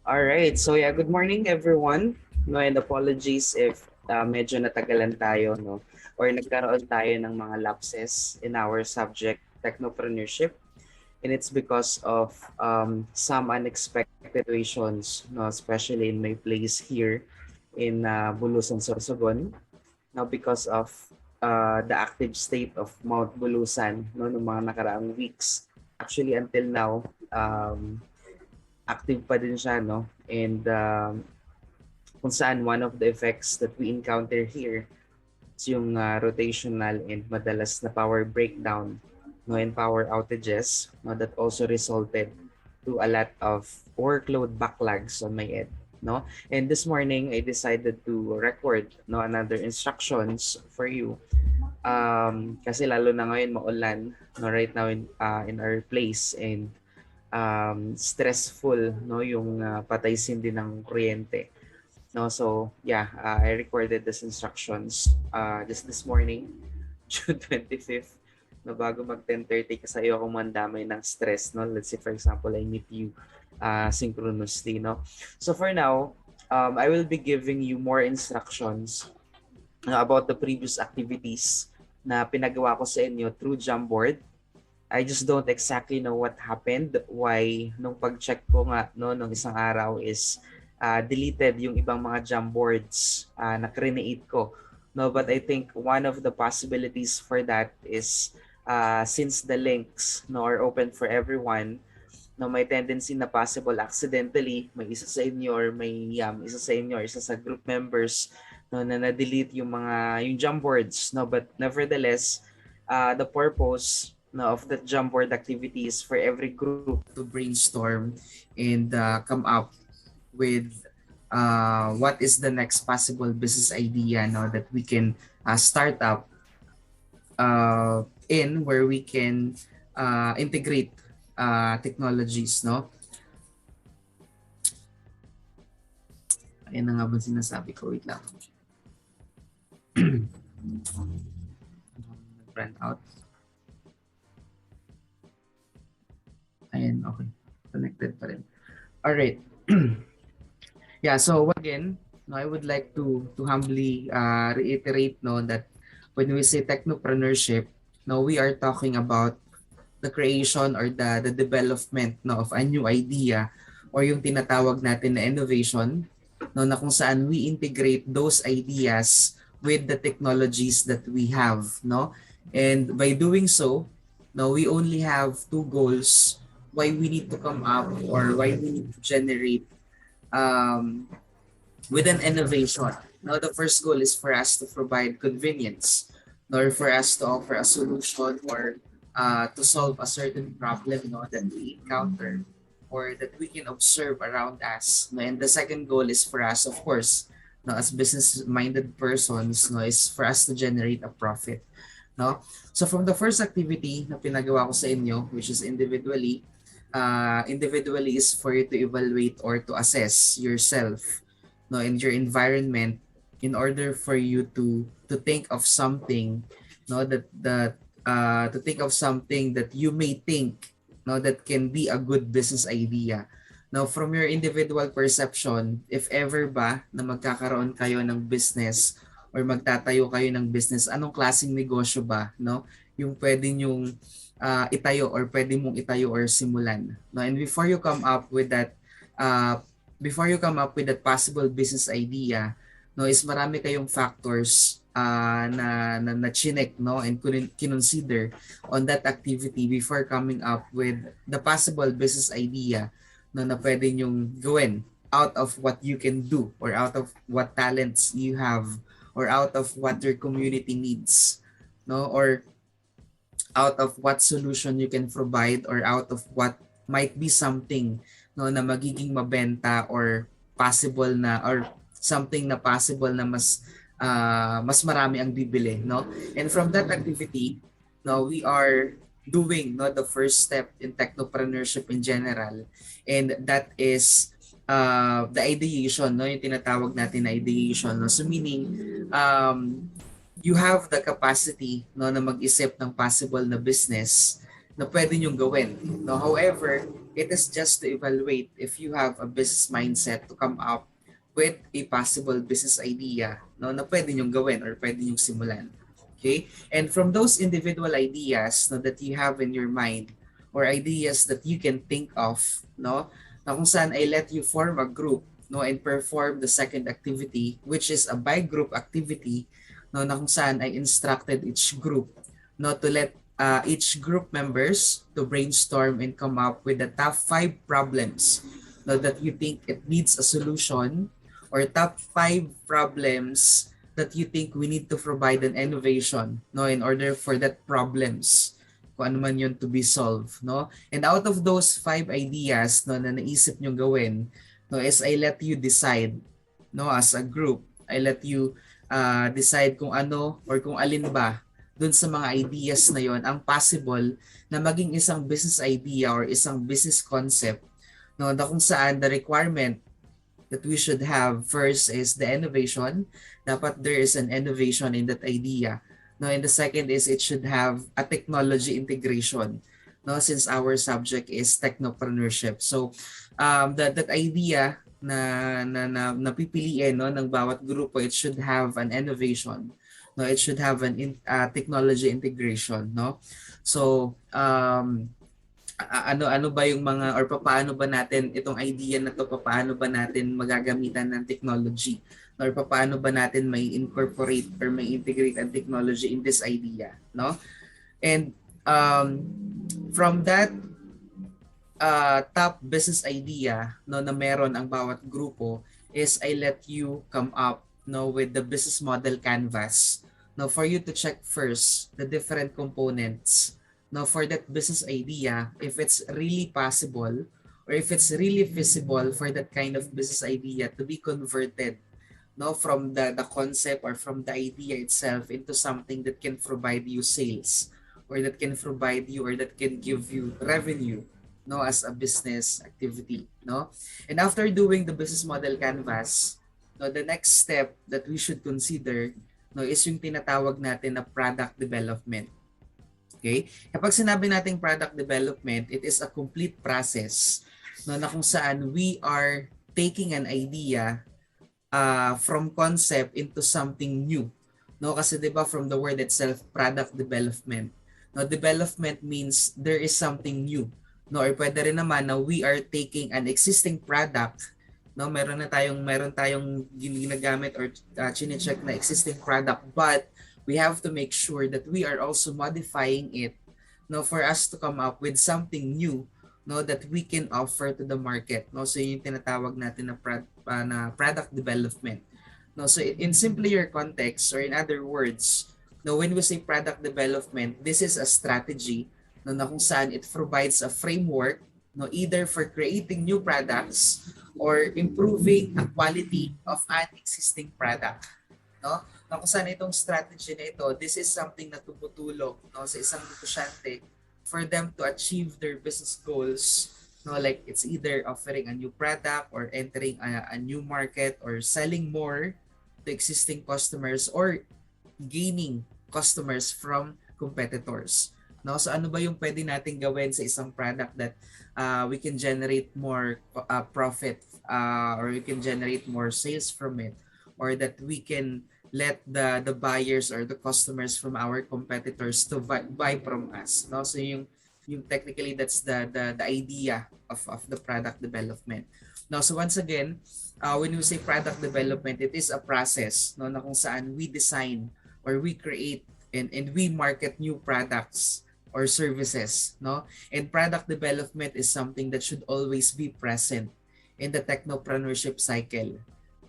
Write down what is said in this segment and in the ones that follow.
All right. So yeah, good morning everyone. No, and apologies if medyo natagalan tayo, no, or nagkaroon tayo ng mga lapses in our subject technopreneurship, and it's because of some unexpected situations, no, especially in my place here in Bulusan, Sorsogon. Now because of the active state of Mount Bulusan, no, ng mga nakaraang weeks. Actually until now, active pa din siya, no? And kung saan one of the effects that we encounter here is yung rotational and madalas na power breakdown, no, and power outages, no, that also resulted to a lot of workload backlogs on my end, no. And this morning I decided to record, no, another instructions for you, kasi lalo na ngayon maulan, no, right now in our place, and stressful, no, yung patay sindi ng kuryente, no. So yeah, I recorded this instructions just this morning, June 25th, no, bago mag 10:30, kasi ayoko mandamay ng stress, no. Let's say for example I meet you synchronously, no. So for now, I will be giving you more instructions about the previous activities na pinagawa ko sa inyo through Jamboard. I just don't exactly know what happened, why nung pag-check ko nga, no, nung isang araw is deleted yung ibang mga Jamboards na create ko, no. But I think one of the possibilities for that is since the links, no, are open for everyone, no, may tendency na possible accidentally may isa sa inyo or may isa sa inyo or isa sa group members, no, na na-delete yung yung Jamboards, no. But nevertheless, the purpose, no, of the Jamboard activities for every group to brainstorm and come up with what is the next possible business idea, no, that we can start up in where we can integrate technologies, no. Ayan na nga ba sinasabi ko? Wait lang. Run out. Ayan, okay. Connected pa rin. Alright. Yeah, so again, no, I would like to humbly reiterate, no, that when we say technopreneurship, no, we are talking about the creation or the development, no, of a new idea, or yung tinatawag natin na innovation, no, na kung saan we integrate those ideas with the technologies that we have, no. And by doing so, no, we only have two goals why we need to come up or why we need to generate um, with an innovation. Now, the first goal is for us to provide convenience, nor for us to offer a solution or to solve a certain problem, no, that we encounter or that we can observe around us. No? And the second goal is for us, of course, no, as business-minded persons, no, is for us to generate a profit. No? So from the first activity na pinagawa ko sa inyo, which is individually is for you to evaluate or to assess yourself, no, and your environment in order for you to think of something, no, to think of something that you may think, no, that can be a good business idea. Now, from your individual perception, if ever ba na magkakaroon kayo ng business or magtatayo kayo ng business, anong klaseng negosyo ba, no, yung pwede nyong itayo or pwede mong itayo or simulan, no. And before you come up with that possible business idea, no, is marami kayong factors na chinek, no, and consider on that activity before coming up with the possible business idea, no, na pwede nyong gawin out of what you can do or out of what talents you have or out of what your community needs, no, or out of what solution you can provide or out of what might be something, no, na magiging mabenta or possible na or something na possible na mas marami ang bibili, no. And from that activity, no, we are doing, no, the first step in technopreneurship in general, and that is the ideation, no, yung tinatawag natin na ideation, no. So meaning you have the capacity, no, na mag-isip ng possible na business na pwede nyong gawin, no. However, It is just to evaluate if you have a business mindset to come up with a possible business idea, no, na pwede nyong gawin or pwede nyong simulan. Okay? And from those individual ideas, no, that you have in your mind or ideas that you can think of, no, na kung saan I let you form a group, no, and perform the second activity, which is a by group activity, no, na kung saan I instructed each group, no, to let each group members to brainstorm and come up with the top 5 problems, no, that you think it needs a solution, or top 5 problems that you think we need to provide an innovation, no, in order for that problems, kung ano man yun, to be solved, no. And out of those 5 ideas, no, na naisip nyo gawin, no, is I let you decide, no, as a group. I let you decide kung ano or kung alin ba dun sa mga ideas na yon ang possible na maging isang business idea or isang business concept, no, na kung saan the requirement that we should have first is the innovation. Dapat there is an innovation in that idea. No, and the second is it should have a technology integration. No, since our subject is technopreneurship. So that idea na pipiliin, no, ng bawat grupo, it should have an innovation. No, it should have an technology integration, no. So ano ba yung mga, or paano ba natin itong idea na to, paano ba natin magagamitan ng technology, or paano ba natin may incorporate or may integrate ang technology in this idea, no. And from that top business idea, no, na meron ang bawat grupo, is I let you come up, no, with the business model canvas, no, for you to check first the different components, no, for that business idea, if it's really possible or if it's really feasible for that kind of business idea to be converted, no, from the concept or from the idea itself into something that can provide you sales, or that can provide you, or that can give you revenue, no, as a business activity, no. And after doing the business model canvas, no, the next step that we should consider, no, is yung tinatawag natin na product development. Okay? Kapag sinabi nating product development, it is a complete process, no, na kung saan we are taking an idea from concept into something new. No, kasi 'di ba from the word itself, product development. No, development means there is something new. No, or pwede rin naman na we are taking an existing product, no, meron tayong ginagamit or chine-check na existing product, but we have to make sure that we are also modifying it, no, for us to come up with something new, no, that we can offer to the market, no. So yung tinatawag natin na product development, no. So in simpler context, or in other words, no, when we say product development, this is a strategy, no, na kung saan it provides a framework, no, either for creating new products or improving the quality of an existing product, no. Na kung saan itong strategy na ito, this is something na tumutulong, no, sa isang negosyante for them to achieve their business goals, no, like it's either offering a new product or entering a new market or selling more to existing customers or gaining customers from competitors, no. So ano ba yung pwede nating gawin sa isang product that we can generate more profit, or we can generate more sales from it, or that we can let the buyers or the customers from our competitors to buy from us, no. So yung technically that's the idea of the product development. Now, so once again, when we say product development, it is a process, no, na kung saan we design or we create and we market new products or services, no. And product development is something that should always be present in the technopreneurship cycle,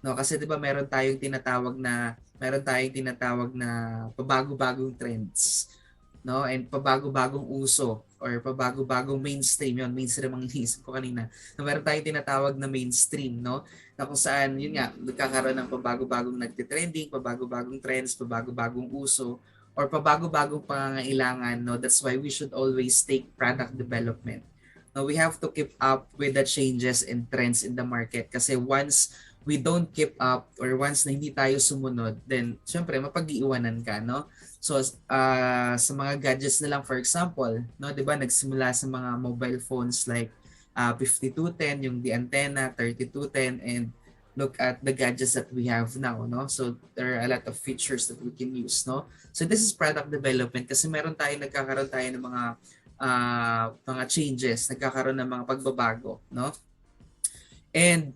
no. Kasi 'di ba meron tayong tinatawag na pabago-bagong trends, no, and pabago-bagong uso or pabago-bagong mainstream. Yun, mainstream ang iniisip ko kanina. Na meron tayong tinatawag na mainstream, no, na kung saan yun nga nagkakaroon ng pabago-bagong nagte-trending, pabago-bagong trends, pabago-bagong uso, or pabago-bagong pangangailangan, no. That's why we should always take product development. No, we have to keep up with the changes and trends in the market, kasi once we don't keep up or once na hindi tayo sumunod, then syempre mapag-iiwanan ka, no. So sa mga gadgets na lang, for example, no, 'di ba nagsimula sa mga mobile phones like 5210, yung the antenna 3210, and look at the gadgets that we have now, no? So there are a lot of features that we can use, no? So this is product development kasi nagkakaroon tayo ng mga changes, nagkakaroon ng mga pagbabago, no? And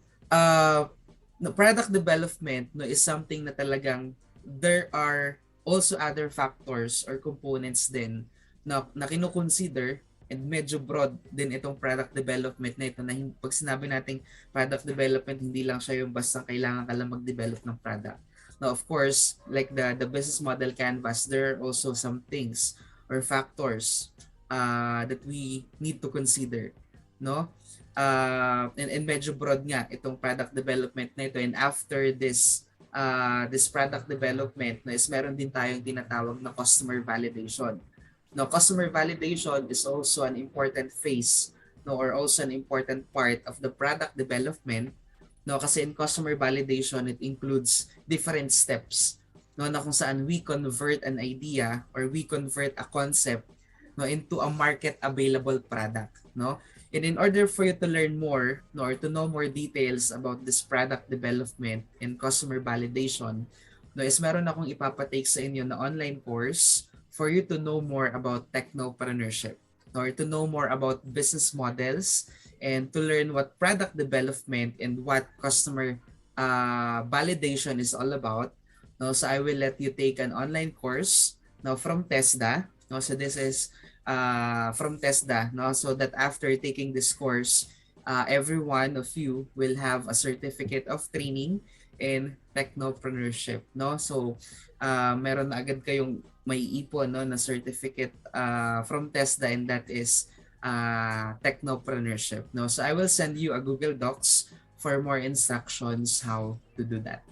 no, product development, no, is something na talagang there are also other factors or components din na kino-consider, and medyo broad din itong product development na ito, na pag sinabi nating product development, hindi lang siya yung basta kailangan ka lang mag-develop ng product. Now, of course, like the business model canvas, there are also some things or factors that we need to consider, no? And medyo broad nga itong product development na ito, and after this product development, no, is meron din tayong tinatawag na customer validation. No, customer validation is also an important phase, no, or also an important part of the product development, no, kasi in customer validation it includes different steps, no, na kung saan we convert an idea or we convert a concept, no, into a market available product, no. And in order for you to learn more, no, or to know more details about this product development and customer validation, no, is meron akong ipapatake sa inyo na online course for you to know more about technopreneurship, no, or to know more about business models, and to learn what product development and what customer validation is all about. No, so I will let you take an online course now from TESDA. No, so this is from TESDA, no, so that after taking this course, every one of you will have a certificate of training in technopreneurship, no. So meron na agad kayong may ipon, no, na certificate from TESDA, and that is technopreneurship, no. So I will send you a Google Docs for more instructions how to do that.